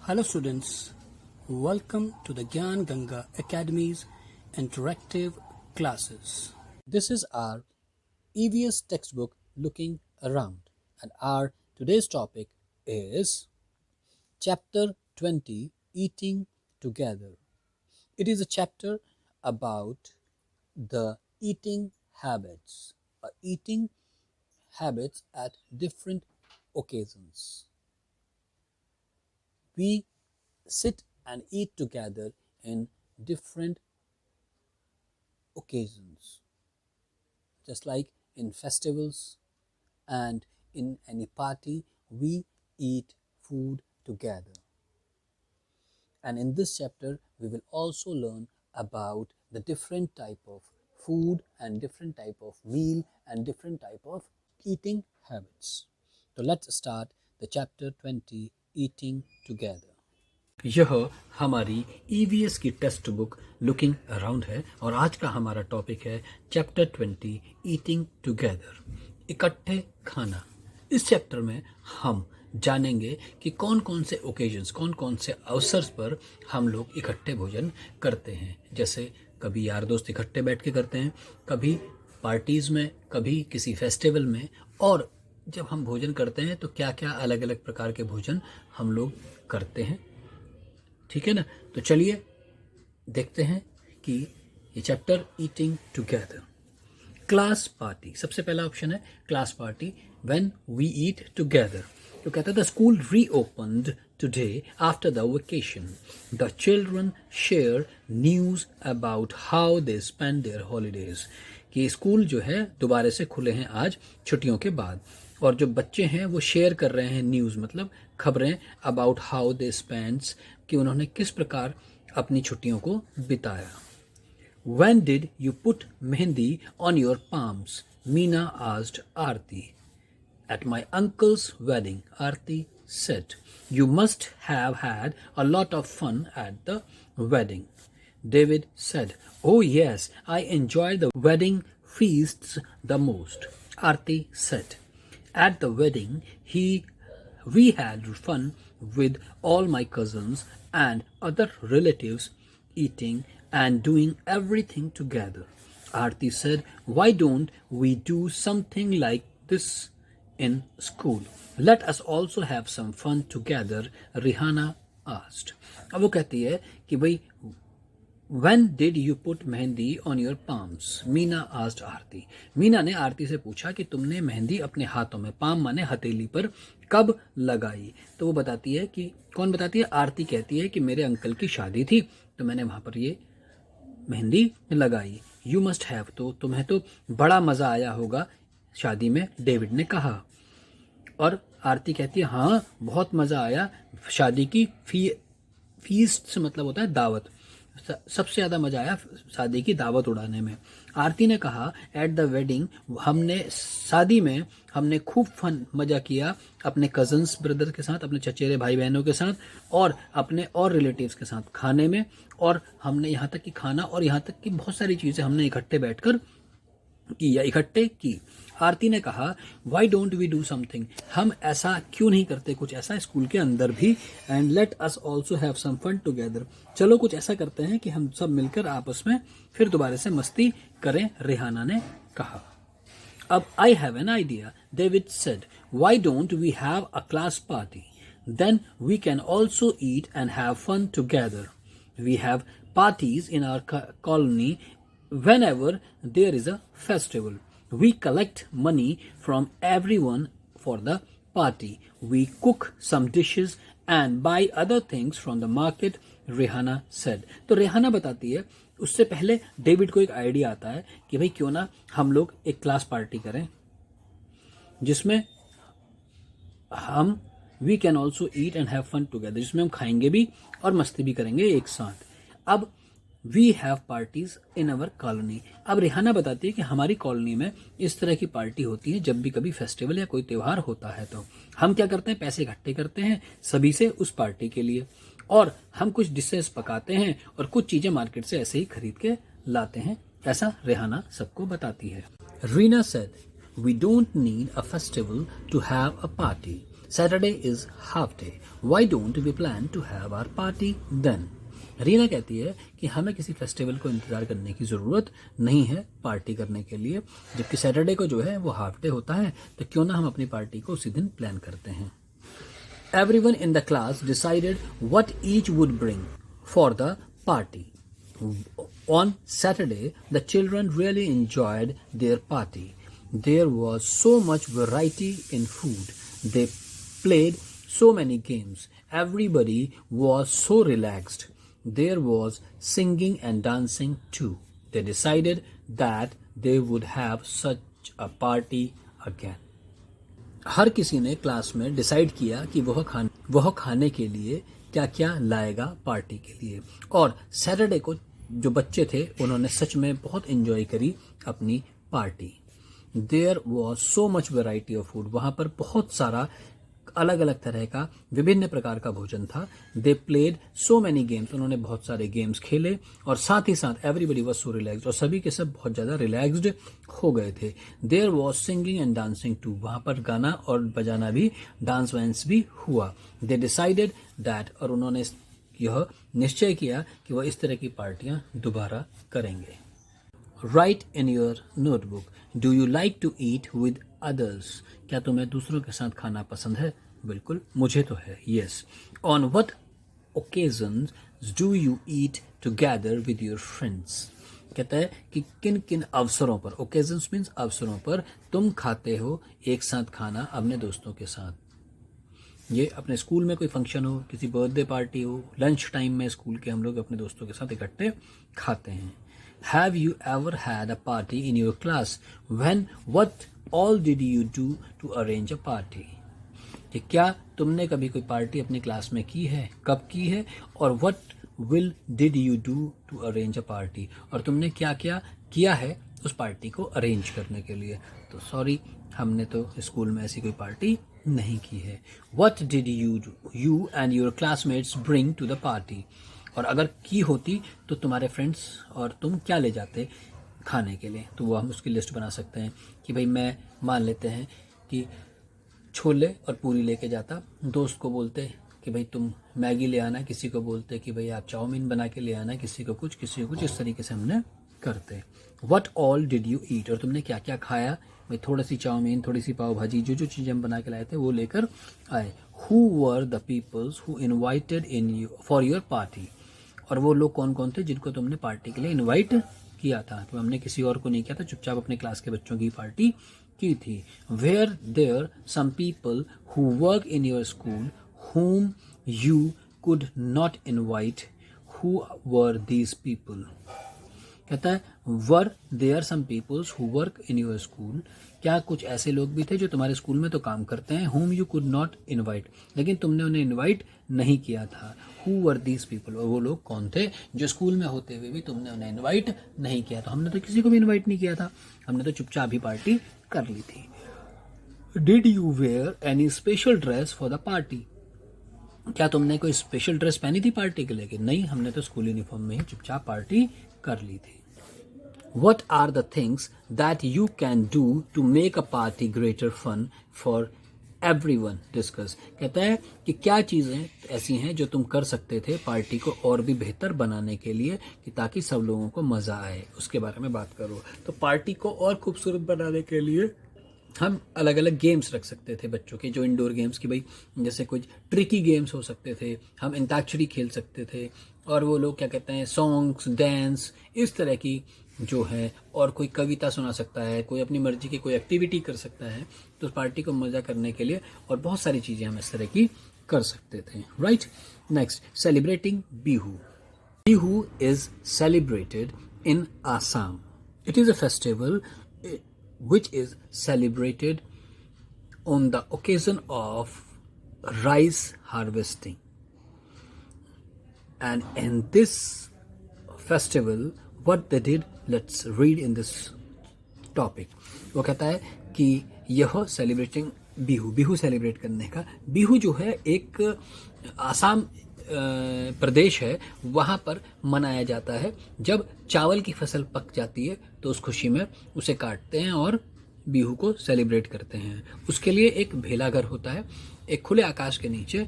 Hello students, welcome to the Gyan Ganga Academy's interactive classes. This is our EVS textbook looking around, and our today's topic is chapter 20, Eating Together. It is a chapter about the eating habits at different occasions. We sit and eat together in different occasions, just like in festivals and in any party, we eat food together. And in this chapter, we will also learn about the different type of food and different type of meal and different type of eating habits. So let's start the chapter 20, Eating Together. यह हमारी EVS की text book looking around है और आज का हमारा topic है chapter 20, eating together, इकट्ठे खाना। इस चैप्टर में हम जानेंगे कि कौन कौन से ओकेजन्स, कौन कौन से अवसर पर हम लोग इकट्ठे भोजन करते हैं। जैसे कभी यार दोस्त इकट्ठे बैठ के करते हैं, कभी पार्टीज़ में, कभी किसी फेस्टिवल में, और जब हम भोजन करते हैं तो क्या क्या अलग अलग प्रकार के भोजन हम लोग करते हैं। ठीक है ना, तो चलिए देखते हैं कि ये chapter eating together. Class party, सबसे पहला ऑप्शन है class party, when we eat together. तो कहता है the school reopened today after the vacation, the children share news about how they spend their holidays. कि स्कूल जो है दोबारा से खुले हैं आज छुट्टियों के बाद, और जो बच्चे हैं वो शेयर कर रहे हैं न्यूज़, मतलब खबरें, अबाउट हाउ दे स्पेंड्स, कि उन्होंने किस प्रकार अपनी छुट्टियों को बिताया। When did you put mehndi on your palms? Meena asked Aarti. At my uncle's wedding, Aarti said. You must have had a lot of fun at the wedding. David said, Oh yes, I enjoyed the wedding feasts the most. Aarti said. At the wedding, we had fun with all my cousins and other relatives, eating and doing everything together. Aarti said, Why don't we do something like this in school? Let us also have some fun together, Rihanna asked. अब वो कहती है कि भाई When did you put mehndi on your palms? Meena asked आरती. मीना ने आरती से पूछा कि तुमने मेहंदी अपने हाथों में, पाम माने हथेली पर, कब लगाई। तो वो बताती है कि, कौन बताती है? आरती कहती है कि मेरे अंकल की शादी थी तो मैंने वहाँ पर ये मेहंदी लगाई। यू मस्ट हैव, तो तुम्हें तो बड़ा मज़ा आया होगा शादी में, डेविड ने कहा। और आरती कहती है हाँ बहुत मज़ा आया, शादी की फीस्ट से मतलब होता है दावत, सबसे ज़्यादा मज़ा आया शादी की दावत उड़ाने में। आरती ने कहा एट द वेडिंग, हमने शादी में हमने खूब फन मज़ा किया अपने कज़न्स ब्रदर के साथ, अपने चचेरे भाई बहनों के साथ, और अपने और रिलेटिव्स के साथ खाने में, और हमने यहाँ तक कि खाना और यहाँ तक कि बहुत सारी चीज़ें हमने इकट्ठे बैठकर की या इकट्ठे की। आरती ने कहा why don't we do something, हम ऐसा क्यों नहीं करते कुछ ऐसा स्कूल के अंदर भी, and let us also have some fun together, चलो कुछ ऐसा करते हैं कि हम सब मिलकर आपस में फिर दोबारा से मस्ती करें, रेहाना ने कहा। अब I have an idea, David said, why don't we have a class party, then we can also eat and have fun together. We have parties in our colony whenever there is a festival. We collect money from everyone for the party. We cook some dishes and buy other things from the market, Rehana said. तो रेहाना बताती है उससे पहले David को एक idea आता है कि भाई क्यों ना हम लोग एक क्लास पार्टी करें जिसमें हम we can also eat and have fun together, जिसमें हम खाएंगे भी और मस्ती भी करेंगे एक साथ। अब we have parties in our colony, अब रेहाना बताती है कि हमारी कॉलोनी में इस तरह की पार्टी होती है, जब भी कभी फेस्टिवल या कोई त्यौहार होता है तो हम क्या करते हैं, पैसे इकट्ठे करते हैं सभी से उस पार्टी के लिए, और हम कुछ डिशेस पकाते हैं और कुछ चीज़ें मार्केट से ऐसे ही खरीद के लाते हैं, ऐसा रेहाना सबको बताती है। Reena said, we don't need a festival to have a party, Saturday is half day. Why don't we plan to have our party then? Reena कहती है कि हमें किसी फेस्टिवल को इंतज़ार करने की ज़रूरत नहीं है पार्टी करने के लिए, जबकि सैटरडे को जो है वो हाफ डे होता है, तो क्यों ना हम अपनी पार्टी को उसी दिन प्लान करते हैं. Everyone in the class decided what each would bring for the party. On Saturday, the children really enjoyed their party. There was so much variety in food. They played so many games. Everybody was so relaxed. There was singing and dancing too. They decided that they would have such a party again. हर किसी ने class में decide किया कि वह खाने के लिए क्या क्या लाएगा पार्टी के लिए, और सैटरडे को जो बच्चे थे उन्होंने सच में बहुत एंजॉय करी अपनी party. There was so much variety of food. वहाँ पर बहुत सारा अलग अलग तरह का विभिन्न प्रकार का भोजन था. They played so many games. उन्होंने बहुत सारे गेम्स खेले, और साथ ही साथ एवरीबडी वॉज सो रिलैक्स्ड. और सभी के सब बहुत ज़्यादा रिलैक्स्ड हो गए थे. There was singing and dancing too. वहाँ पर गाना और बजाना भी, डांस वांस भी हुआ. They decided that. और उन्होंने यह निश्चय किया कि वह इस तरह की पार्टियां दोबारा करेंगे. Write in your notebook, do you like to eat with others. क्या तुम्हें दूसरों के साथ खाना पसंद है? बिल्कुल, मुझे तो है. Yes. On what occasions do you eat together with your friends. कहता है कि किन किन अवसरों पर, ओकेजन्स मीन्स अवसरों पर, तुम खाते हो एक साथ खाना अपने दोस्तों के साथ. ये अपने स्कूल में कोई फंक्शन हो, किसी बर्थडे पार्टी हो, लंच टाइम में स्कूल के हम लोग अपने दोस्तों के साथ इकट्ठे खाते हैं. Have you ever had a party in your class? When? What all did you do to arrange a party? कि क्या तुमने कभी कोई पार्टी अपनी क्लास में की है, कब की है, और what will did you do to arrange a party? और तुमने क्या क्या किया है उस पार्टी को अरेंज करने के लिए. तो सॉरी, हमने तो स्कूल में ऐसी कोई पार्टी नहीं की है. What did you and your classmates bring to the party? और अगर की होती तो तुम्हारे फ्रेंड्स और तुम क्या ले जाते खाने के लिए. तो वो हम उसकी लिस्ट बना सकते हैं कि भाई मैं मान लेते हैं कि छोले और पूरी लेके जाता, दोस्त को बोलते कि भाई तुम मैगी ले आना, किसी को बोलते कि भाई आप चाउमीन बना के ले आना, किसी को कुछ, इस तरीके से हमने करते. What all did you eat. और तुमने क्या क्या खाया. भाई थोड़ी सी चाउमीन, थोड़ी सी पाव भाजी, जो जो चीज़ें हम बना के लाए थे वो लेकर आए. Who were the peoples who invited in you for your party. और वो लोग कौन कौन थे जिनको तुमने पार्टी के लिए इनवाइट किया था. तो हमने किसी और को नहीं किया था, चुपचाप अपने क्लास के बच्चों की पार्टी की थी. Were there some people who work in your school whom you could not invite. Who were these people? कहता है were there some peoples who work in your school. क्या कुछ ऐसे लोग भी थे जो तुम्हारे स्कूल में तो काम करते हैं. whom you could not invite, लेकिन तुमने उन्हें इनवाइट नहीं किया था. who were these people, और वो लोग कौन थे जो स्कूल में होते हुए भी तुमने उन्हें इनवाइट नहीं किया. तो हमने तो किसी को भी इनवाइट नहीं किया था, हमने तो चुपचाप ही पार्टी कर ली थी. Did you wear any special dress for the party. क्या तुमने कोई स्पेशल ड्रेस पहनी थी पार्टी के लिए? नहीं, हमने तो स्कूल यूनिफॉर्म में ही चुपचाप पार्टी कर ली थी. What are the things that you can do to make a party greater fun for everyone? Discuss. कहता है कि क्या चीज़ें ऐसी हैं जो तुम कर सकते थे पार्टी को और भी बेहतर बनाने के लिए, कि ताकि सब लोगों को मज़ा आए, उसके बारे में बात करो. तो पार्टी को और खूबसूरत बनाने के लिए हम अलग अलग गेम्स रख सकते थे बच्चों के, जो इंडोर गेम्स की भाई जैसे कुछ ट्रिकी गेम्स हो सकते थे, हम अंताक्षरी खेल सकते थे, और वो लोग क्या कहते हैं सॉन्ग्स, डांस, इस तरह की जो है, और कोई कविता सुना सकता है, कोई अपनी मर्जी की कोई एक्टिविटी कर सकता है. तो पार्टी को मज़ा करने के लिए और बहुत सारी चीज़ें हम इस तरह की कर सकते थे. Right. Next, celebrating Bihu. Bihu is celebrated in Assam. It is a festival which is celebrated on the occasion of rice harvesting. And in this festival, what they did, let's read in this topic. वो कहता है कि यह celebrating Bihu celebrate करने का, बिहू जो है एक आसाम प्रदेश है, वहाँ पर मनाया जाता है. जब चावल की फसल पक जाती है तो उस खुशी में उसे काटते हैं और बिहू को सेलिब्रेट करते हैं. उसके लिए एक भेला घर होता है, एक खुले आकाश के नीचे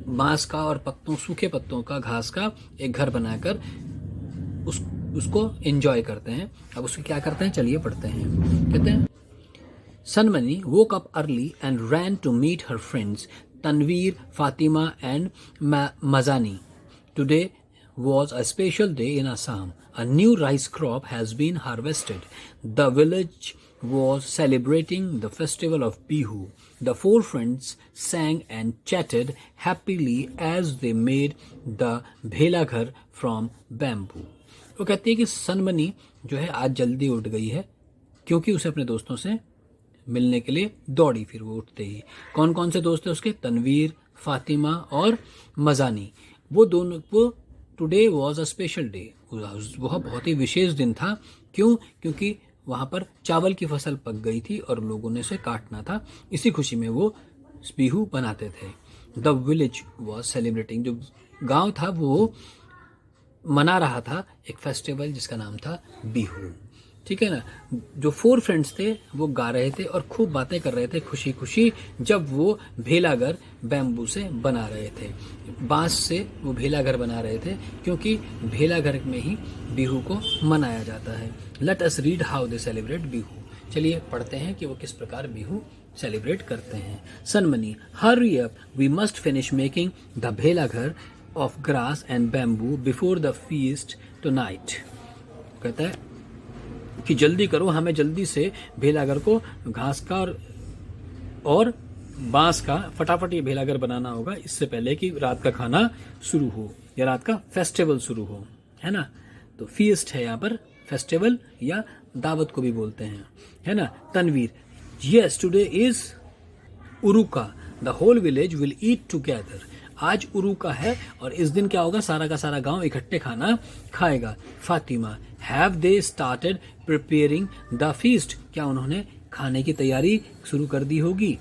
बांस का और पत्तों, सूखे पत्तों का, घास का एक घर बनाकर उसको एंजॉय करते हैं। अब उसको क्या करते हैं, चलिए पढ़ते हैं। कहते हैं Sunmani woke up early and ran to meet her friends Tanveer, Fatima and Mazani. Today was a special day in Assam. A new rice crop has been harvested. The village was celebrating the festival of Bihu. The four friends sang and chatted happily as they made the bhelaghar from bamboo. वो कहती है कि सनमनी जो है आज जल्दी उठ गई है क्योंकि उसे अपने दोस्तों से मिलने के लिए दौड़ी। फिर वो उठते ही, कौन कौन से दोस्त थे उसके, तनवीर, फातिमा और मजानी, वो दोनों। वो today was a special day, वह बहुत ही विशेष दिन था। क्यों? क्योंकि वहाँ पर चावल की फसल पक गई थी और लोगों ने उसे काटना था। इसी खुशी में वो बिहू बनाते थे। द विलेज वॉज सेलिब्रेटिंग, जो गांव था वो मना रहा था एक फेस्टिवल जिसका नाम था बिहू। ठीक है ना। जो फोर फ्रेंड्स थे वो गा रहे थे और खूब बातें कर रहे थे खुशी खुशी, जब वो भेलाघर बैम्बू से बना रहे थे, बांस से वो भेलाघर बना रहे थे, क्योंकि भेलाघर में ही बिहू को मनाया जाता है। Let us read how they celebrate Bihu. चलिए पढ़ते हैं कि वो किस प्रकार बिहू सेलिब्रेट करते हैं। Sanmani, hurry up, we must finish making the भेलाघर of grass and bamboo before the feast tonight. कहता है कि जल्दी करो, हमें जल्दी से भेलाघर को घास का और बांस का फटाफट ये भेलाघर बनाना होगा, इससे पहले कि रात का खाना शुरू हो या रात का फेस्टिवल शुरू हो, है ना। तो फीस्ट है यहाँ पर, फेस्टिवल या दावत को भी बोलते हैं, है ना। Tanveer, yes today is Uruka, the whole village will eat together. आज उरुका है और इस दिन क्या होगा, सारा का सारा गांव इकट्ठे खाना खाएगा। Fatima, have they started preparing the feast, क्या उन्होंने खाने की तैयारी शुरू कर दी होगी।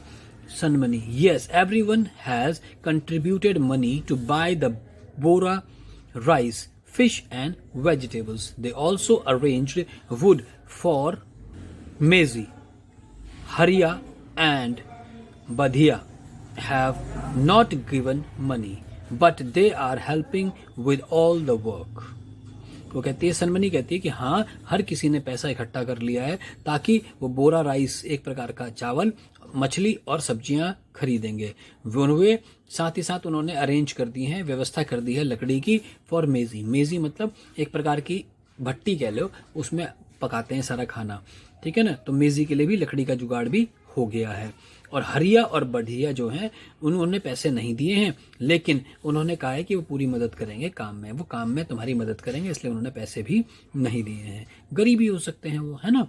Sanmani, yes everyone has contributed money to buy the bora rice, fish and vegetables. They also arranged wood for Mezi. Hariya and Badhiya have not given money, but they are helping with all the work. वो कहती है, सनमनी कहती है कि हाँ, हर किसी ने पैसा इकट्ठा कर लिया है ताकि वो बोरा राइस, एक प्रकार का चावल, मछली और सब्जियां खरीदेंगे। वे साथ ही साथ उन्होंने अरेंज कर दी है, व्यवस्था कर दी है लकड़ी की, फॉर मेजी। मेजी मतलब एक प्रकार की भट्टी कह लो, उसमें पकाते हैं सारा खाना, ठीक है ना। तो मेजी के लिए भी लकड़ी का जुगाड़ भी हो गया है। और हरिया और बढ़िया जो हैं उन्होंने पैसे नहीं दिए हैं, लेकिन उन्होंने कहा है कि वो पूरी मदद करेंगे काम में, वो काम में तुम्हारी मदद करेंगे, इसलिए उन्होंने पैसे भी नहीं दिए हैं। गरीबी हो सकते हैं वो, है ना।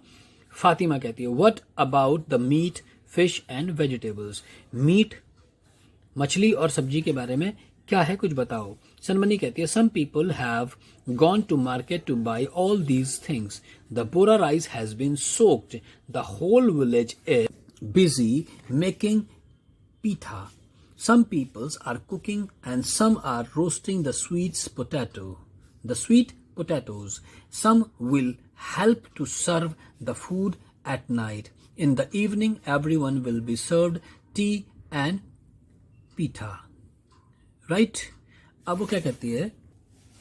फातिमा कहती है, what about the meat, fish and vegetables. Meat, मछली और सब्जी के बारे में क्या है, कुछ बताओ। सनमनी कहती है, some people have gone to market to buy all these things. The bora rice has been soaked. The whole village is busy making pita. Some peoples are cooking and some are roasting the sweet potatoes. Some will help to serve the food at night. In the evening, everyone will be served tea and pita. Right? अब वो क्या कहती है,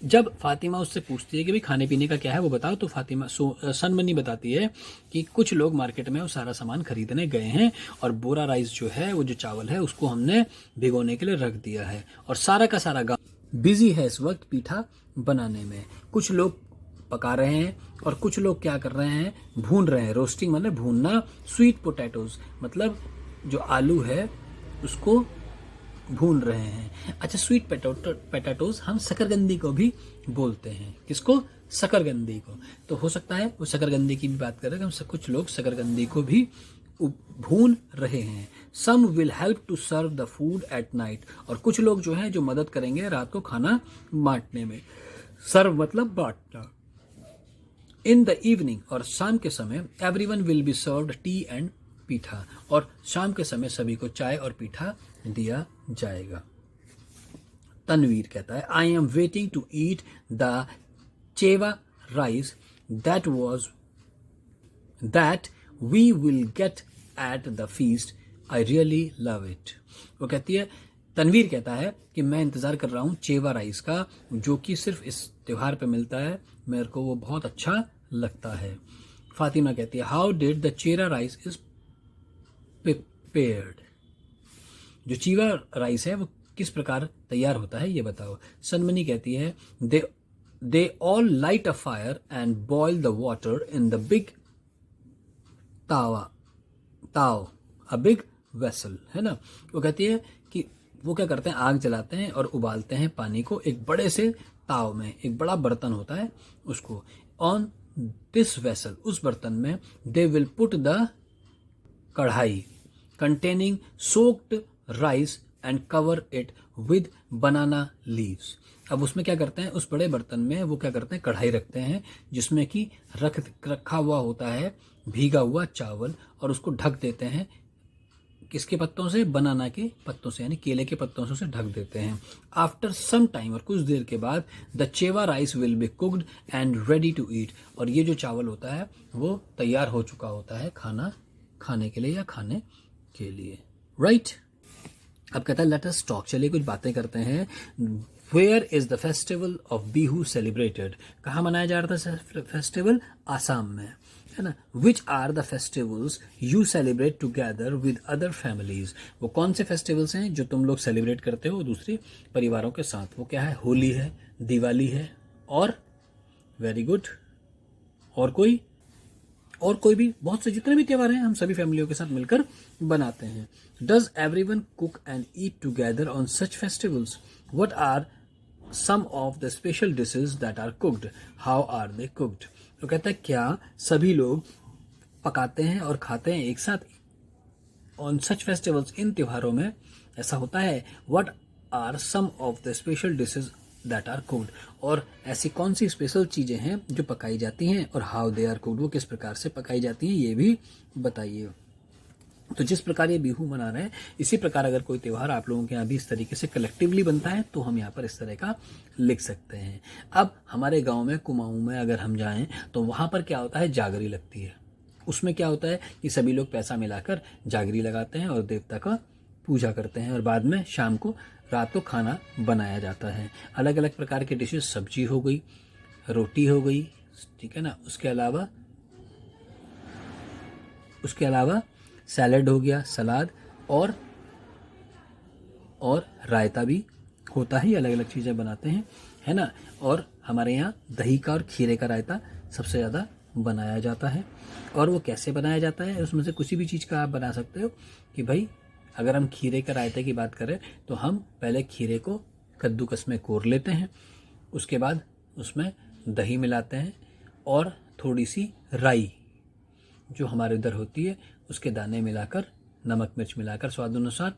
जब फातिमा उससे पूछती है कि भाई खाने पीने का क्या है वो बताओ, तो फातिमा सनमनी बताती है कि कुछ लोग मार्केट में वो सारा सामान खरीदने गए हैं और बोरा राइस जो है, वो जो चावल है, उसको हमने भिगोने के लिए रख दिया है और सारा का सारा गांव बिजी है इस वक्त पीठा बनाने में। कुछ लोग पका रहे हैं और कुछ लोग क्या कर रहे हैं, भून रहे हैं। रोस्टिंग मतलब भूनना, स्वीट पोटैटोज मतलब जो आलू है उसको भून रहे हैं। अच्छा, स्वीट पोटैटोज हम शकरकंदी को भी बोलते हैं। किसको? शकरकंदी को। तो हो सकता है वो शकरकंदी की भी बात कर रहे हैं, हम कुछ लोग शकरकंदी को भी भून रहे हैं। Some will help to serve the food at night, और कुछ लोग जो हैं जो मदद करेंगे रात को खाना बांटने में। सर्व मतलब बांटना। इन द इवनिंग, और शाम के समय, everyone will be served T and पीठा, और शाम के समय सभी को चाय और पीठा दिया जाएगा। तनवीर कहता है, I am waiting to eat the chewa rice that we will get at the feast I really love it. वो कहती है, तनवीर कहता है कि मैं इंतज़ार कर रहा हूँ चेवा राइस का, जो कि सिर्फ इस त्यौहार पे मिलता है, मेरे को वो बहुत अच्छा लगता है। फातिमा कहती है, how did the Chera rice is prepared. जो चीवा राइस है वो किस प्रकार तैयार होता है ये बताओ। सनमनी कहती है, they all light a fire and boil the water in the big ताव अ बिग वेसल, है ना। वो कहती है कि वो क्या करते हैं, आग जलाते हैं और उबालते हैं पानी को एक बड़े से ताव में, एक बड़ा बर्तन होता है उसको। ऑन दिस वेसल, उस बर्तन में, दे विल पुट द कढ़ाई containing soaked rice and cover it with banana leaves। अब उसमें क्या करते हैं, उस बड़े बर्तन में वो क्या करते हैं, कढ़ाई रखते हैं जिसमें कि रखा हुआ होता है भीगा हुआ चावल, और उसको ढक देते हैं किसके पत्तों से, बनाना के पत्तों से, यानी केले के पत्तों से उसे ढक देते हैं। आफ्टर सम टाइम, और कुछ देर के बाद, the chewa rice will be cooked and ready to eat, और ये जो चावल होता है वो तैयार हो चुका होता है खाना खाने के लिए या खाने के लिए, राइट। अब कहता है, लेट अस टॉक, चलिए कुछ बातें करते हैं। Where is the festival of Bihu celebrated, कहाँ मनाया जा रहा था फेस्टिवल, आसाम में, है ना। Which are the festivals you celebrate together with other families, वो कौन से फेस्टिवल्स हैं जो तुम लोग सेलिब्रेट करते हो दूसरे परिवारों के साथ। वो क्या है, होली है, दिवाली है, और वेरी गुड, और कोई भी, बहुत से जितने भी त्यौहार हैं हम सभी फैमिलियों के साथ मिलकर बनाते हैं। Does everyone cook and eat together on such festivals, what are some of the special dishes that are cooked, how are they cooked. तो कहता है, क्या सभी लोग पकाते हैं और खाते हैं एक साथ ऑन सच फेस्टिवल्स, इन त्योहारों में ऐसा होता है। What are some of the special dishes that are cooked, और ऐसी कौन सी स्पेशल चीज़ें हैं जो पकाई जाती हैं, और हाउ दे आर कुक्ड, वो किस प्रकार से पकाई जाती हैं ये भी बताइए। तो जिस प्रकार ये बिहू मना रहे हैं, इसी प्रकार अगर कोई त्यौहार आप लोगों के यहाँ भी इस तरीके से कलेक्टिवली बनता है तो हम यहाँ पर इस तरह का लिख सकते हैं। अब हमारे गांव में कुमाऊं में अगर हम जाएं तो वहाँ पर क्या होता है, जागरी लगती है। उसमें क्या होता है कि सभी लोग पैसा मिलाकर जागरी लगाते हैं और देवता का पूजा करते हैं, और बाद में शाम को, रात को खाना बनाया जाता है। अलग अलग प्रकार के डिशेज, सब्जी हो गई, रोटी हो गई, ठीक है ना, उसके अलावा सैलेड हो गया, सलाद, और रायता भी होता है। अलग अलग चीज़ें बनाते हैं, है ना। और हमारे यहाँ दही का और खीरे का रायता सबसे ज़्यादा बनाया जाता है। और वो कैसे बनाया जाता है, उसमें से किसी भी चीज़ का आप बना सकते हो कि भाई, अगर हम खीरे का रायते की बात करें तो हम पहले खीरे को कद्दूकस में कोर लेते हैं, उसके बाद उसमें दही मिलाते हैं और थोड़ी सी राई जो हमारे उधर होती है उसके दाने मिलाकर, नमक मिर्च मिलाकर स्वाद अनुसार,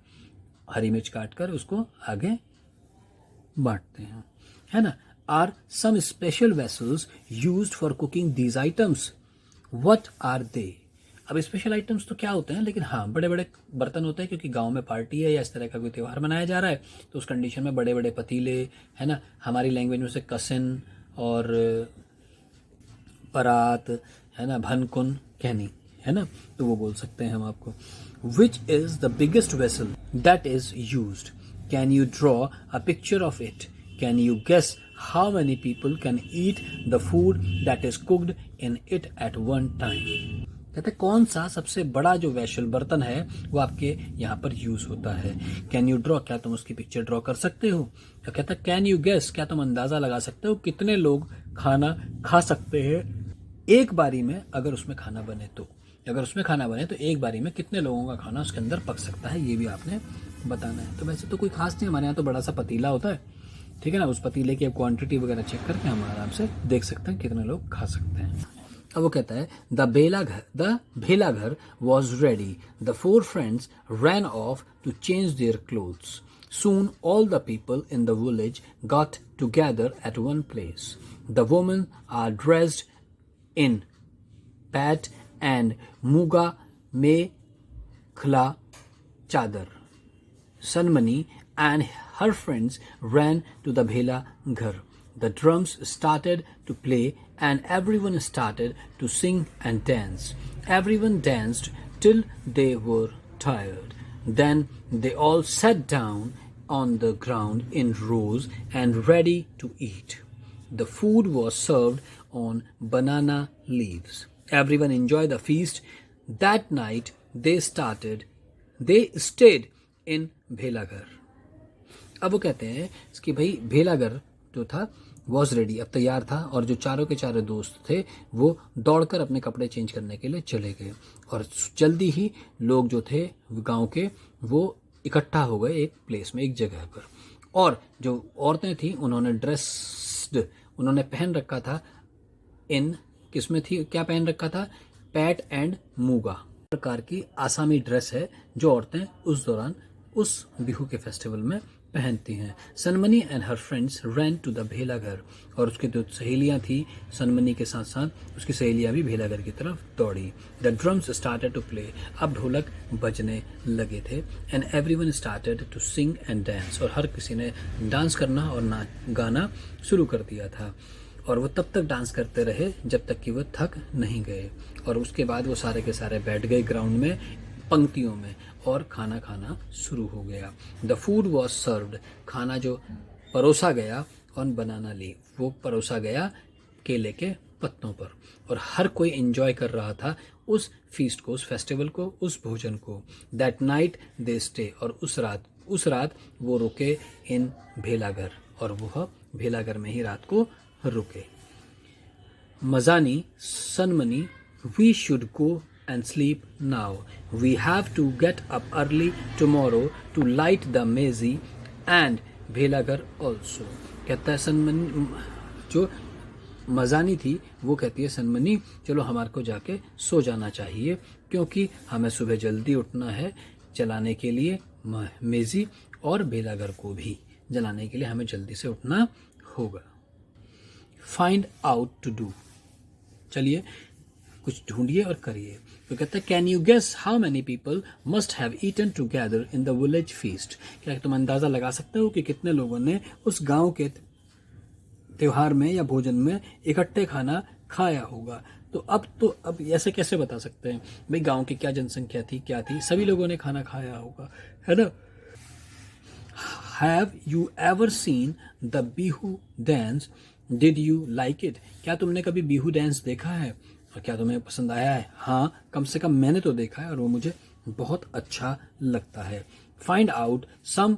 हरी मिर्च काट कर उसको आगे बांटते हैं, है ना। Are some special vessels used for cooking these items, what are they. अब स्पेशल आइटम्स तो क्या होते हैं, लेकिन हाँ, बड़े बड़े बर्तन होते हैं, क्योंकि गांव में पार्टी है या इस तरह का कोई त्यौहार मनाया जा रहा है तो उस कंडीशन में बड़े बड़े पतीले, है ना। हमारी लैंग्वेज में से कसिन और परात, है ना, भनकुन कहनी, है ना, तो वो बोल सकते हैं हम आपको। Which is the biggest vessel that is used, can you draw a picture of it, can you guess how many people can eat the food that is cooked in it at one time. कहते कौन सा सबसे बड़ा जो vessel बर्तन है वो आपके यहाँ पर यूज होता है। कैन यू ड्रॉ, क्या तुम उसकी पिक्चर ड्रॉ कर सकते हो। तो कहता है कैन यू गेस, क्या तुम अंदाजा लगा सकते हो कितने लोग खाना खा सकते हैं एक बारी में, अगर उसमें खाना बने तो। अगर उसमें खाना बने तो एक बारी में कितने लोगों का खाना उसके अंदर पक सकता है, ये भी आपने बताना है। तो वैसे तो कोई खास नहीं, हमारे यहाँ तो बड़ा सा पतीला होता है, ठीक है ना। उस पतीले की क्वांटिटी वगैरह चेक करके हम आराम से देख सकते हैं कितने लोग खा सकते हैं। अब वो कहता है, the bhela ghar was ready, the 4 friends ran off to change their clothes, soon all the people in the village got together at one place, the women are dressed in pat and muga mekhla chadar. Sanmani and her friends ran to the bhela ghar. The drums started to play and everyone started to sing and dance. Everyone danced till they were tired. Then they all sat down on the ground in rows and ready to eat. The food was served on banana leaves. Everyone enjoyed the feast. That night they stayed in Bhelaghar. अब वो कहते हैं कि भाई भेलाघर जो था was ready, अब तैयार था, और जो चारों के चारों दोस्त थे वो दौड़कर अपने कपड़े चेंज करने के लिए चले गए, और जल्दी ही लोग जो थे गांव के वो इकट्ठा हो गए एक प्लेस में, एक जगह पर। और जो औरतें थी उन्होंने पहन रखा था इन किसमें थी, क्या पहन रखा था, पैट एंड मूगा प्रकार की आसामी ड्रेस है जो औरतें उस दौरान उस बिहू के फेस्टिवल में पहनती हैं। Sanmani and her friends ran to the भेलाघर, और उसकी जो सहेलियां थी सनमनी के साथ साथ उसकी सहेलियां भी भेलाघर की तरफ दौड़ी। The drums started to play, अब ढोलक बजने लगे थे। And everyone started to sing and dance, और हर किसी ने डांस करना और गाना शुरू कर दिया था। और वो तब तक डांस करते रहे जब तक कि वो थक नहीं गए, और उसके बाद वो सारे के सारे बैठ गए ग्राउंड में पंक्तियों में और खाना खाना शुरू हो गया। द फूड वॉज सर्व्ड, खाना जो परोसा गया ऑन बनाना लीव, वो परोसा गया केले के पत्तों पर, और हर कोई एंजॉय कर रहा था उस फीस्ट को, उस फेस्टिवल को, उस भोजन को। दैट नाइट दे स्टे, और उस रात वो रुके इन भेलाघर, और वह भेलाघर में ही रात को रुके। Majani, Sanmani, we should go and sleep now. We have to get up early tomorrow to light the maize and Bhelaghar also. कहता है सनमनी, जो मजानी थी वो कहती है सनमनी चलो हमारे को जाके सो जाना चाहिए, क्योंकि हमें सुबह जल्दी उठना है जलाने के लिए मेजी, और भेलाघर को भी जलाने के लिए हमें जल्दी से उठना होगा। फाइंड आउट टू डू, चलिए कुछ ढूंढिए और करिए। तो कहता है can you guess how many people must have eaten together in the village feast, क्या तुम अंदाजा लगा सकते हो कि कितने लोगों ने उस गांव के त्योहार में या भोजन में इकट्ठे खाना खाया होगा। तो अब ऐसे कैसे बता सकते हैं भाई गांव की क्या जनसंख्या थी, क्या थी, सभी लोगों ने खाना खाया होगा, है ना। Have you ever seen the Bihu dance, did you like it, क्या तुमने कभी बिहू डांस देखा है और क्या तुम्हें पसंद आया है। हाँ, कम से कम मैंने तो देखा है और वो मुझे बहुत अच्छा लगता है। Find out some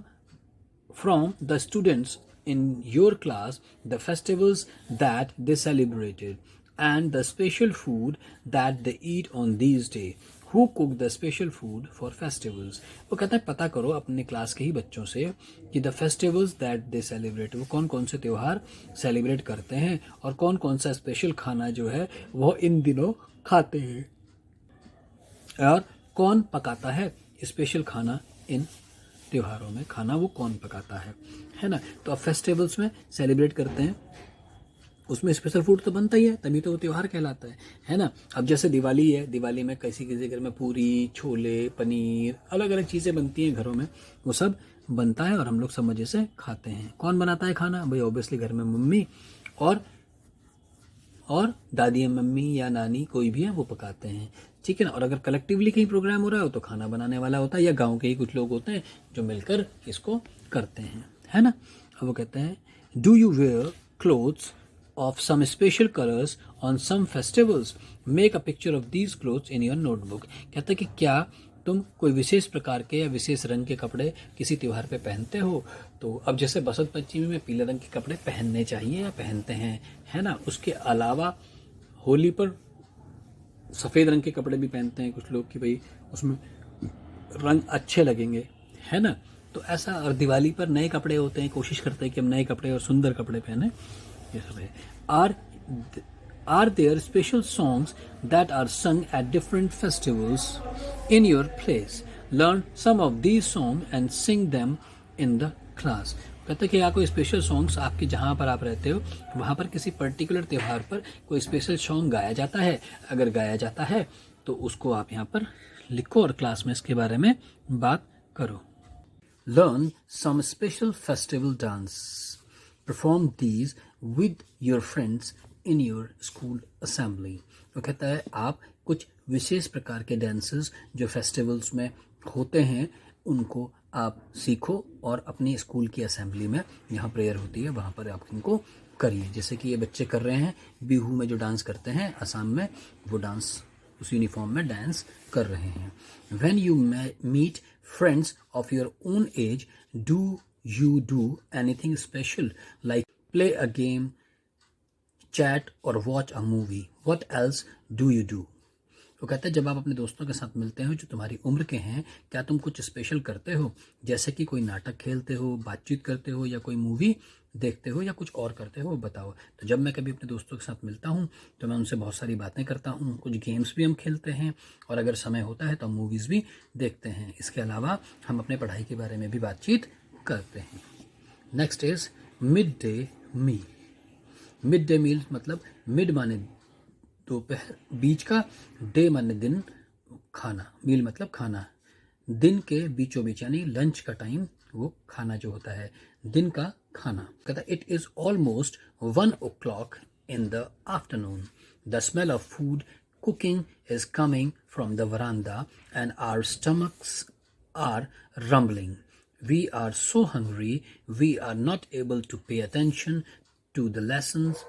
from the students in your class the festivals that they celebrated and the special food that they eat on these days. Who cooked the special food for festivals? वो कहता है पता करो अपने class के ही बच्चों से कि the festivals that they celebrate, वो कौन कौन से त्योहार सेलिब्रेट करते हैं और कौन कौन सा स्पेशल खाना जो है वो इन दिनों खाते हैं, और कौन पकाता है स्पेशल खाना इन त्योहारों में, खाना वो कौन पकाता है ना। तो अब फेस्टिवल्स में सेलिब्रेट करते हैं, उसमें स्पेशल फूड तो बनता ही है, तभी तो वो त्यौहार कहलाता है ना। अब जैसे दिवाली है, दिवाली में किसी किसी घर में पूरी, छोले, पनीर, अलग अलग चीज़ें बनती हैं घरों में, वो सब बनता है और हम लोग सब मज़े से खाते हैं। कौन बनाता है खाना भाई, ऑब्वियसली घर में मम्मी और दादी मम्मी या नानी कोई भी है वो पकाते हैं, ठीक है ना। और अगर कलेक्टिवली कहीं प्रोग्राम हो रहा हो तो खाना बनाने वाला होता है या गांव के ही कुछ लोग होते हैं जो मिलकर इसको करते हैं, है ना। अब वो कहते हैं do you wear clothes of some special colors on some festivals, make a picture of these clothes in your notebook। कहता है कि क्या तुम कोई विशेष प्रकार के या विशेष रंग के कपड़े किसी त्योहार पे पहनते हो। तो अब जैसे बसंत पंचमी में पीले रंग के कपड़े पहनने चाहिए या पहनते हैं, है ना। उसके अलावा होली पर सफ़ेद रंग के कपड़े भी पहनते हैं कुछ लोग कि भाई उसमें रंग अच्छे लगेंगे, है ना। तो ऐसा, और दिवाली पर नए कपड़े होते हैं, कोशिश करते हैं कि हम नए कपड़े और सुंदर कपड़े पहने, ये सब है। Are there special songs that are sung at different festivals in your place? Learn some of these songs and sing them in the class। कहते हैं कि यहाँ कोई स्पेशल सॉन्ग्स आपके जहाँ पर आप रहते हो वहाँ पर किसी पर्टिकुलर त्यौहार पर कोई स्पेशल सॉन्ग गाया जाता है, अगर गाया जाता है तो उसको आप यहाँ पर लिखो और क्लास में इसके बारे में बात करो। Learn some special festival dance. Perform these with your friends in your school assembly। वो कहता है आप कुछ विशेष प्रकार के डांसेस जो फेस्टिवल्स में होते हैं उनको आप सीखो और अपनी स्कूल की असेंबली में जहाँ प्रेयर होती है वहाँ पर आप इनको करिए। जैसे कि ये बच्चे कर रहे हैं बिहू में जो डांस करते हैं असम में, वो डांस उस यूनिफॉर्म में डांस कर रहे हैं। When you meet friends of your own age, do you do anything special like play a game, chat or watch a movie? What else do you do? वो कहता है जब आप अपने दोस्तों के साथ मिलते हो जो तुम्हारी उम्र के हैं, क्या तुम कुछ स्पेशल करते हो, जैसे कि कोई नाटक खेलते हो, बातचीत करते हो या कोई मूवी देखते हो या कुछ और करते हो, बताओ। तो जब मैं कभी अपने दोस्तों के साथ मिलता हूँ तो मैं उनसे बहुत सारी बातें करता हूँ, कुछ गेम्स भी हम खेलते हैं और अगर समय होता है तो हम मूवीज़ भी देखते हैं। इसके अलावा हम अपने पढ़ाई के बारे में भी बातचीत करते हैं। Next is mid day meal. Mid day meal मतलब मिड माने दोपहर, बीच का, डे माने दिन, खाना, मील मतलब खाना, दिन के बीचों बीच यानी लंच का टाइम, वो खाना जो होता है दिन का खाना। कहता it is almost 1 o'clock in the afternoon. The smell of food cooking is coming from the veranda and our stomachs are rumbling. We are so hungry we are not able to pay attention to the lessons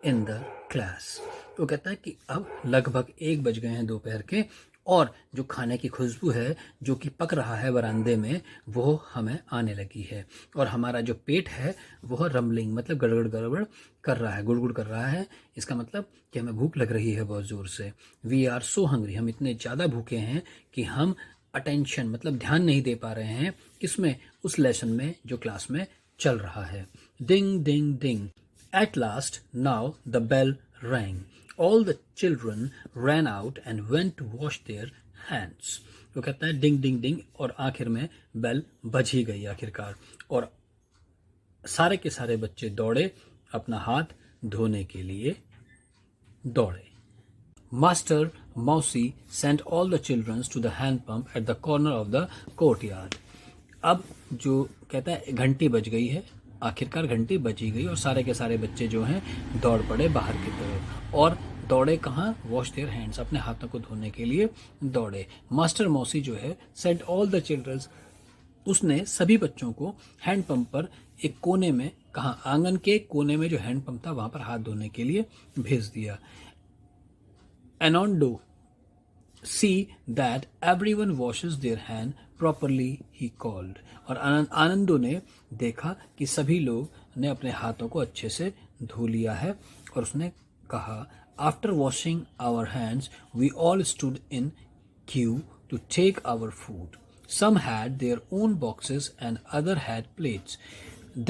in the class. तो कहता है कि अब लगभग 1 बज गए हैं दोपहर के और जो खाने की खुशबू है जो कि पक रहा है बरामदे में वो हमें आने लगी है और हमारा जो पेट है वह रम्बलिंग मतलब गड़गड़ गड़बड़ कर रहा है, गुड़गुड़ कर रहा है। इसका मतलब कि हमें भूख लग रही है बहुत ज़ोर से। वी आर सो हंग्री, हम इतने ज़्यादा भूखे हैं कि हम अटेंशन मतलब ध्यान नहीं दे पा रहे हैं किसमें, उस लेसन में जो क्लास में चल रहा है। Ding ding ding, at last now the bell rang. All the children ran out and went to wash their hands. वो कहता है डिंग डिंग डिंग और आखिर में बेल बज ही गई आखिरकार और सारे के सारे बच्चे दौड़े अपना हाथ धोने के लिए दौड़े। Master Mousy sent all the children to the hand pump at the corner of the courtyard. अब जो कहता है घंटी बज गई है, आखिरकार घंटी बजी गई और सारे के सारे बच्चे जो हैं दौड़ पड़े बाहर की तरफ और दौड़े कहाँ, वॉश देयर हैंड्स, अपने हाथों को धोने के लिए दौड़े। मास्टर मौसी जो है सेंट ऑल द चिल्ड्रंस, उसने सभी बच्चों को हैंड पंप पर एक कोने में, कहाँ, आंगन के कोने में जो हैंड पंप था वहाँ पर हाथ धोने के लिए भेज दिया। एनोंडो see that everyone washes their hand properly, he called. और आनंदो ने देखा कि सभी लोग ने अपने हाथों को अच्छे से धो लिया है और उसने कहा after washing our hands we all stood in queue to take our food. Some had their own boxes and other had plates.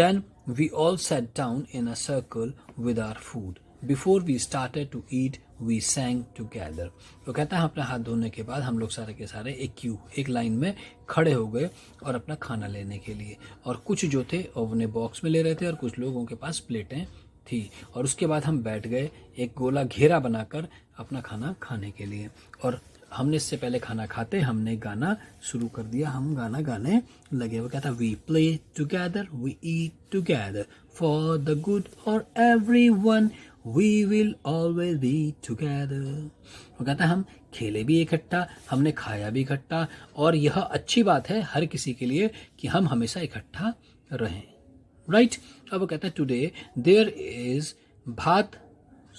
Then we all sat down in a circle with our food. Before we started to eat we sang together. तो कहता है अपने हाथ धोने के बाद हम लोग सारे के सारे एक क्यू, एक लाइन में खड़े हो गए और अपना खाना लेने के लिए, और कुछ जो थे अपने बॉक्स में ले रहे थे और कुछ लोगों के पास प्लेटें थी और उसके बाद हम बैठ गए एक गोला घेरा बनाकर अपना खाना खाने के लिए। और हमने इससे पहले खाना खाते हमने गाना शुरू कर दिया, हम गाना गाने लगे। वो कहता we play together, we eat together, for the good और everyone we will always be together. वो कहता हम खेले भी इकट्ठा, हमने खाया भी इकट्ठा और यह अच्छी बात है हर किसी के लिए कि हम हमेशा इकट्ठा रहें। राइट। अब वो कहता है टुडे देयर इज भात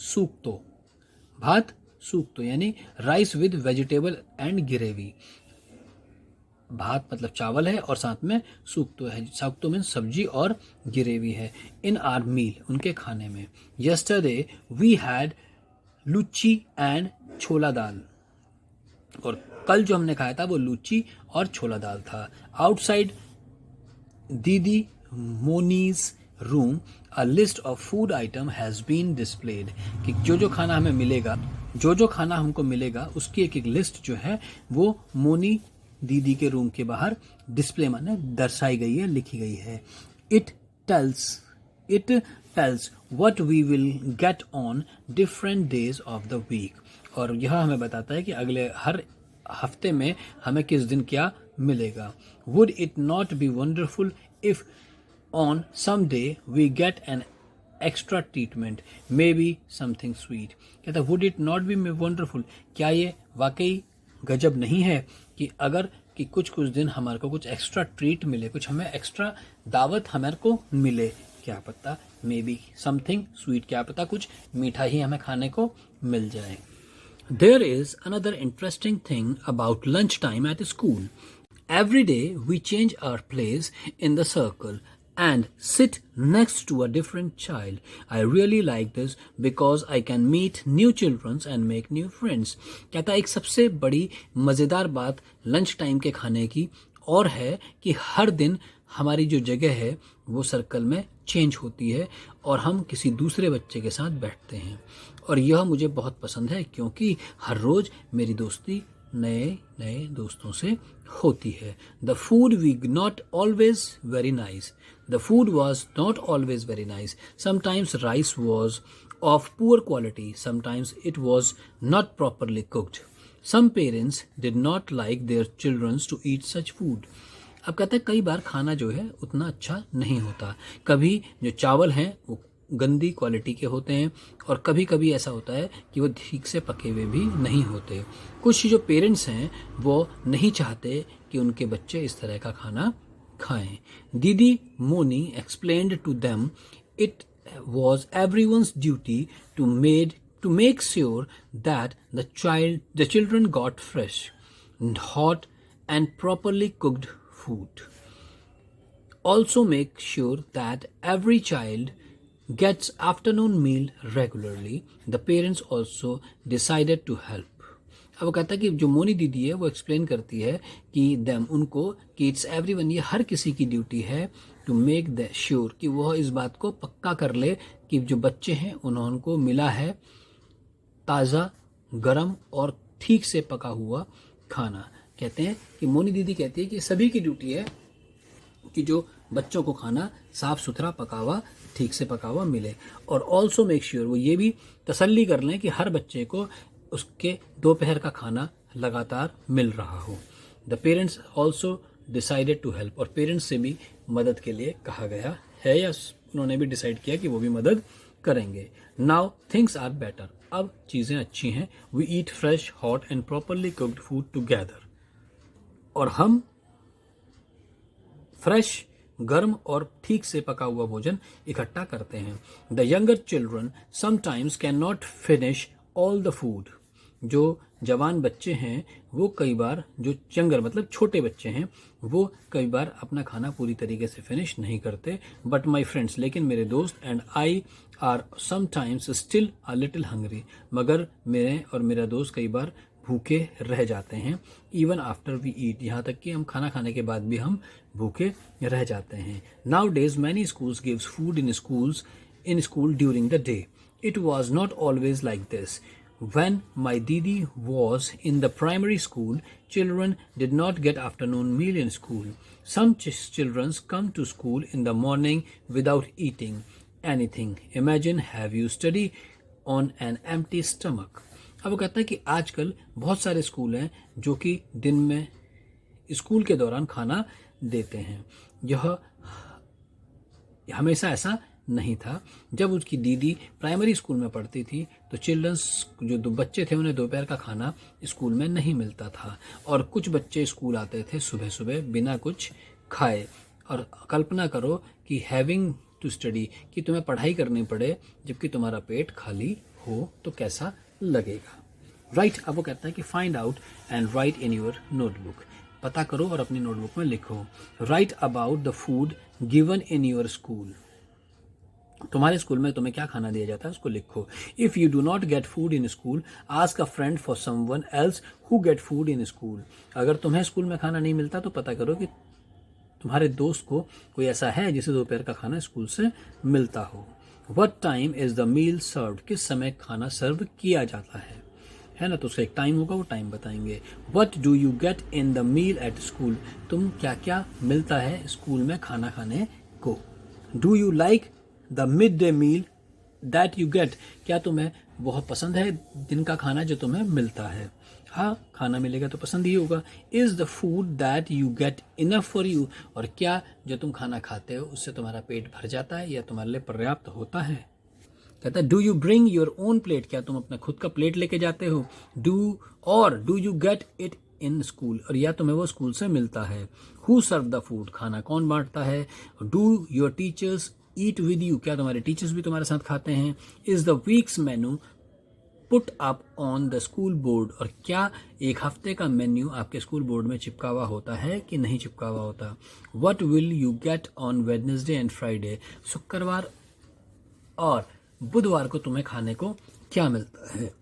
सूक्तो, भात सूक्तो यानी rice with vegetable and gravy. भात मतलब चावल है और साथ में सूक्तो है, सूक्तो में सब्जी और ग्रेवी है। इन आर मील, उनके खाने में। Yesterday we had luchi and छोला दाल, और कल जो हमने खाया था वो लुच्ची और छोला दाल था। Outside didi Moni's room a list of food item has been displayed, कि जो जो खाना हमें मिलेगा, जो जो खाना हमको मिलेगा उसकी एक एक लिस्ट जो है वो मोनी दीदी के रूम के बाहर डिस्प्ले माने दर्शाई गई है, लिखी गई है। It tells what we will get on different days of the week, और यह हमें बताता है कि अगले हर हफ्ते में हमें किस दिन क्या मिलेगा। Would it not be wonderful if on some day we get an extra treatment, may be something sweet. कहता है would it not be wonderful, क्या ये वाकई गजब नहीं है कि अगर कि कुछ कुछ दिन हमारे को कुछ एक्स्ट्रा ट्रीट मिले, कुछ हमें एक्स्ट्रा दावत हमारे को मिले, क्या पता मे बी समथिंग स्वीट, क्या पता कुछ मीठा ही हमें खाने को मिल जाए. There is another interesting thing about lunchtime at school. Every day we change our place in the circle and sit next to a different child. I really like this because I can meet new children and make new friends. कहता एक सबसे बड़ी मज़ेदार बात lunch time के खाने की और है कि हर दिन हमारी जो जगह है वो सर्कल में चेंज होती है और हम किसी दूसरे बच्चे के साथ बैठते हैं. और यह मुझे बहुत पसंद है क्योंकि हर रोज़ मेरी दोस्ती नए नए दोस्तों से होती है. The food we not always very nice. The food was not always very nice. Sometimes rice was of poor quality. Sometimes it was not properly cooked. Some parents did not like their childrens to eat such food. अब कहते हैं कई बार खाना जो है उतना अच्छा नहीं होता. कभी जो चावल हैं वो गंदी क्वालिटी के होते हैं और कभी कभी ऐसा होता है कि वो ठीक से पके हुए भी नहीं होते. कुछ जो पेरेंट्स हैं वो नहीं चाहते कि उनके बच्चे इस तरह का खाना खाएं. दीदी Moni explained to them it was everyone's duty to make sure that the children got fresh, hot and properly cooked food. Also make sure that every child gets afternoon meal regularly. The parents also decided to help. अब वो कहता है कि जो मोनी दीदी है वो explain करती है कि देम उनको कि इट्स एवरीवन, ये हर किसी की ड्यूटी है टू मेक द श्योर कि वह इस बात को पक्का कर ले कि जो बच्चे हैं उनको मिला है ताज़ा गरम और ठीक से पका हुआ खाना. कहते हैं कि मोनी दीदी कहती है कि सभी की ड्यूटी है कि जो बच्चों को खाना साफ़ सुथरा पका हुआ ठीक से पका हुआ मिले. और ऑल्सो मेक श्योर, वो ये भी तसल्ली कर लें कि हर बच्चे को उसके दोपहर का खाना लगातार मिल रहा हो. The parents also decided to help. और पेरेंट्स से भी मदद के लिए कहा गया है या उन्होंने भी डिसाइड किया कि वो भी मदद करेंगे. Now things are better. अब चीज़ें अच्छी हैं. We eat fresh hot and properly cooked food together. और हम फ्रेश गर्म और ठीक से पका हुआ भोजन इकट्ठा करते हैं. The younger children sometimes can not finish all the food. जो जवान बच्चे हैं वो कई बार, जो यंगर मतलब छोटे बच्चे हैं, वो कई बार अपना खाना पूरी तरीके से फिनिश नहीं करते. बट माई फ्रेंड्स, लेकिन मेरे दोस्त and I R sometimes still a little hungry. मगर मेरे और मेरा दोस्त कई बार भूखे रह जाते हैं. इवन आफ्टर वी ईट, यहाँ तक कि हम खाना खाने के बाद भी हम भूखे रह जाते हैं. Now days many schools gives food in school during the day. It was not always like this. When my Didi was in the primary school, children did not get afternoon meal in school. Some children come to school in the morning without eating anything. Imagine have you study on an empty stomach. अब वो कहता है कि आजकल बहुत सारे school हैं जो कि दिन में स्कूल के दौरान खाना देते हैं. यह हमेशा ऐसा नहीं था. जब उसकी दीदी प्राइमरी स्कूल में पढ़ती थी तो चिल्ड्रंस जो दो बच्चे थे उन्हें दोपहर का खाना स्कूल में नहीं मिलता था और कुछ बच्चे स्कूल आते थे सुबह सुबह बिना कुछ खाए. और कल्पना करो कि हैविंग टू स्टडी, कि तुम्हें पढ़ाई करनी पड़े जबकि तुम्हारा पेट खाली हो तो कैसा लगेगा. राइट. अब वो कहता है कि find out and right in your notebook. पता करो और अपनी नोटबुक में लिखो. Right about the food given in your school. तुम्हारे स्कूल में तुम्हें क्या खाना दिया जाता है उसको लिखो. If you do not get food in school, ask a friend for someone else who get food in school. अगर तुम्हें स्कूल में खाना नहीं मिलता तो पता करो कि तुम्हारे दोस्त को कोई ऐसा है जिसे दोपहर का खाना स्कूल से मिलता हो. What time is the meal served. किस समय खाना सर्व किया जाता है ना. तो उसका एक टाइम होगा, वो टाइम बताएंगे. What do you get in the meal at school. तुम क्या क्या मिलता है स्कूल में खाना खाने को. Do you like the mid day meal that you get. क्या तुम्हें बहुत पसंद है दिन का खाना जो तुम्हें मिलता है. हाँ, खाना मिलेगा तो पसंद ही होगा. Is the food that you get enough for you. और क्या जो तुम खाना खाते हो उससे तुम्हारा पेट भर जाता है या तुम्हारे लिए पर्याप्त होता है. कहता है do you bring your own plate. क्या तुम अपना खुद का प्लेट लेके जाते हो. Do you get it in school, और या तुम्हें वो स्कूल से मिलता है। हु सर्व द फूड, खाना कौन बांटता है। Do your teachers eat with you, क्या तुम्हारे टीचर्स भी तुम्हारे साथ खाते हैं। Is the weeks menu put up on the school board, और क्या एक हफ्ते का मेन्यू आपके स्कूल बोर्ड में चिपका हुआ होता है कि नहीं चिपका हुआ होता। What will you get on Wednesday and Friday, शुक्रवार और बुधवार को तुम्हें खाने को क्या मिलता है।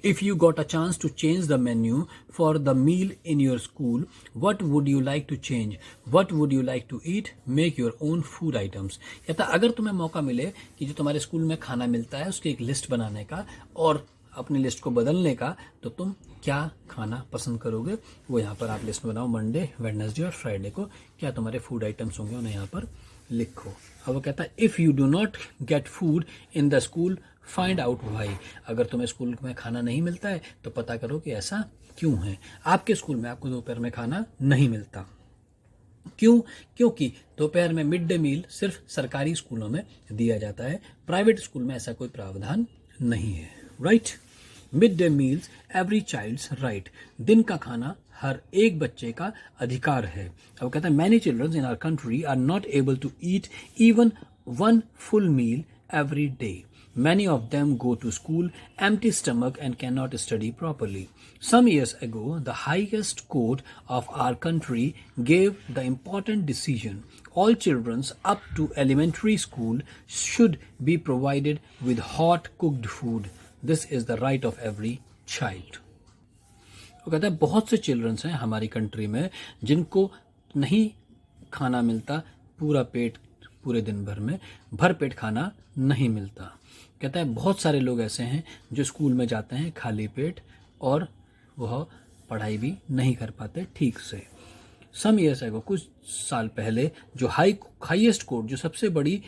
If you got a chance to change the menu for the meal in your school, what would you like to change? What would you like to eat? Make your own food items. या तो अगर तुम्हें मौका मिले कि जो तुम्हारे school में खाना मिलता है उसकी एक लिस्ट बनाने का और अपनी लिस्ट को बदलने का, तो तुम क्या खाना पसंद करोगे, वो यहाँ पर आप लिस्ट बनाओ। मंडे, वेडनेसडे और फ्राइडे को क्या तुम्हारे फूड आइटम्स होंगे उन्हें यहाँ पर लिखो। अब वो कहता है if you do not get food in the school find out why, अगर तुम्हें स्कूल में खाना नहीं मिलता है तो पता करो कि ऐसा क्यों है। आपके स्कूल में आपको दोपहर में खाना नहीं मिलता, क्यों? क्योंकि दोपहर में मिड डे मील सिर्फ सरकारी स्कूलों में दिया जाता है, प्राइवेट स्कूल में ऐसा कोई प्रावधान नहीं है। Right, mid day meals every child's right, दिन का खाना हर एक बच्चे का अधिकार है। अब कहता है many childrens in our country are not able to eat even one full meal every day. Many of them go to school empty stomach and cannot study properly. Some years ago, the highest court of our country gave the important decision: all children up to elementary school should be provided with hot cooked food. This is the right of every child. वो कहता है बहुत से children's हैं हमारी country में जिनको नहीं खाना मिलता, पूरा पेट पूरे दिन भर में भर पेट खाना नहीं मिलता। कहता है बहुत सारे लोग ऐसे हैं जो स्कूल में जाते हैं खाली पेट और वह पढ़ाई भी नहीं कर पाते ठीक से। सम ईयर्स अगो, कुछ साल पहले, जो हाईएस्ट कोर्ट, जो सबसे बड़ी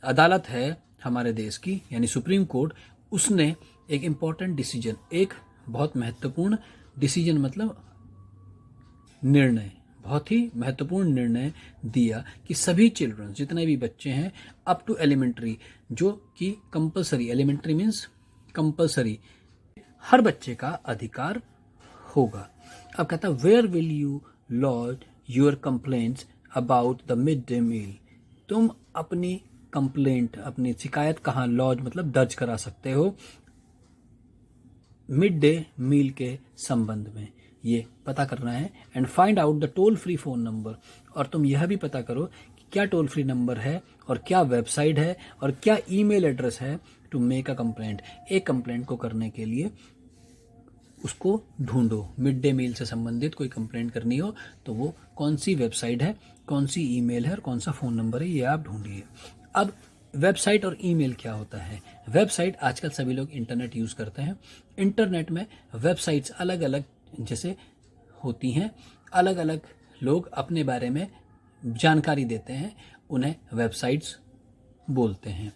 अदालत है हमारे देश की, यानी सुप्रीम कोर्ट, उसने एक इम्पॉर्टेंट डिसीजन, एक बहुत महत्वपूर्ण डिसीजन मतलब निर्णय, बहुत ही महत्वपूर्ण निर्णय दिया कि सभी चिल्ड्रन, जितने भी बच्चे हैं अप टू एलिमेंट्री, जो कि कंपलसरी, एलिमेंट्री मीन्स कंपलसरी, हर बच्चे का अधिकार होगा। अब कहता है where will you lodge your complaints about the mid day meal, तुम अपनी कंप्लेंट, अपनी शिकायत कहाँ लॉज मतलब दर्ज करा सकते हो मिड डे मील के संबंध में, ये पता करना है। And find out the toll free phone number, और तुम यह भी पता करो कि क्या टोल फ्री नंबर है और क्या वेबसाइट है और क्या ईमेल एड्रेस है टू मेक अ कंप्लेंट। एक कंप्लेंट को करने के लिए उसको ढूंढो। मिड डे मील से संबंधित कोई कंप्लेंट करनी हो तो वो कौन सी वेबसाइट है, कौन सी ईमेल है और कौन सा फ़ोन नंबर है, ये आप ढूंढिए। अब वेबसाइट और ईमेल क्या होता है? वेबसाइट, आजकल सभी लोग इंटरनेट यूज़ करते हैं। इंटरनेट में वेबसाइट्स अलग अलग जैसे होती हैं, अलग अलग लोग अपने बारे में जानकारी देते हैं, उन्हें वेबसाइट्स बोलते हैं।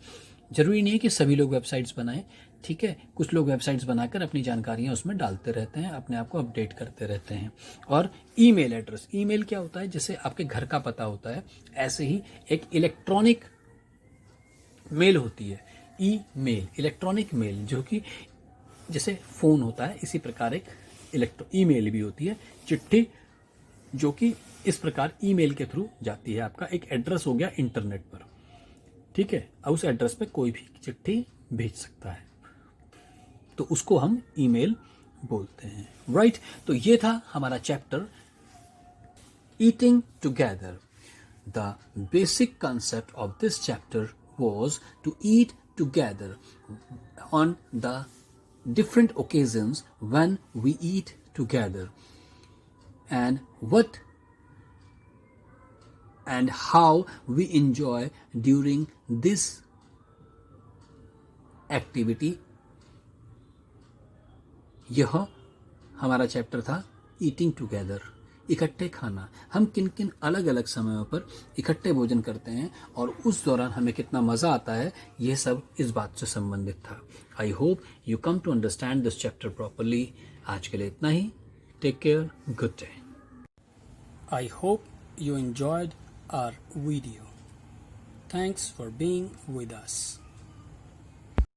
ज़रूरी नहीं है कि सभी लोग वेबसाइट्स बनाएं, ठीक है। कुछ लोग वेबसाइट्स बनाकर अपनी जानकारियां उसमें डालते रहते हैं, अपने आप को अपडेट करते रहते हैं। और ईमेल एड्रेस, ईमेल क्या होता है? जैसे आपके घर का पता होता है, ऐसे ही एक इलेक्ट्रॉनिक मेल होती है, ईमेल, इलेक्ट्रॉनिक मेल, जो कि जैसे फ़ोन होता है इसी प्रकार एक ईमेल भी होती है, चिट्ठी, जो कि इस प्रकार ईमेल के थ्रू जाती है। आपका एक एड्रेस हो गया इंटरनेट पर, ठीक है। अब उस एड्रेस पे कोई भी चिट्ठी भेज सकता है, तो उसको हम ईमेल बोलते हैं, राइट। तो ये था हमारा chapter eating together. The basic concept of this chapter was to eat together on the different occasions when we eat together, and what and how we enjoy during this activity. यह हमारा chapter था eating together, इकट्ठे खाना। हम किन किन अलग अलग समयों पर इकट्ठे भोजन करते हैं और उस दौरान हमें कितना मज़ा आता है, यह सब इस बात से संबंधित था। I hope you come to understand this chapter properly. आज के लिए इतना ही। Take care, good day. I hope you enjoyed our video. Thanks for being with us.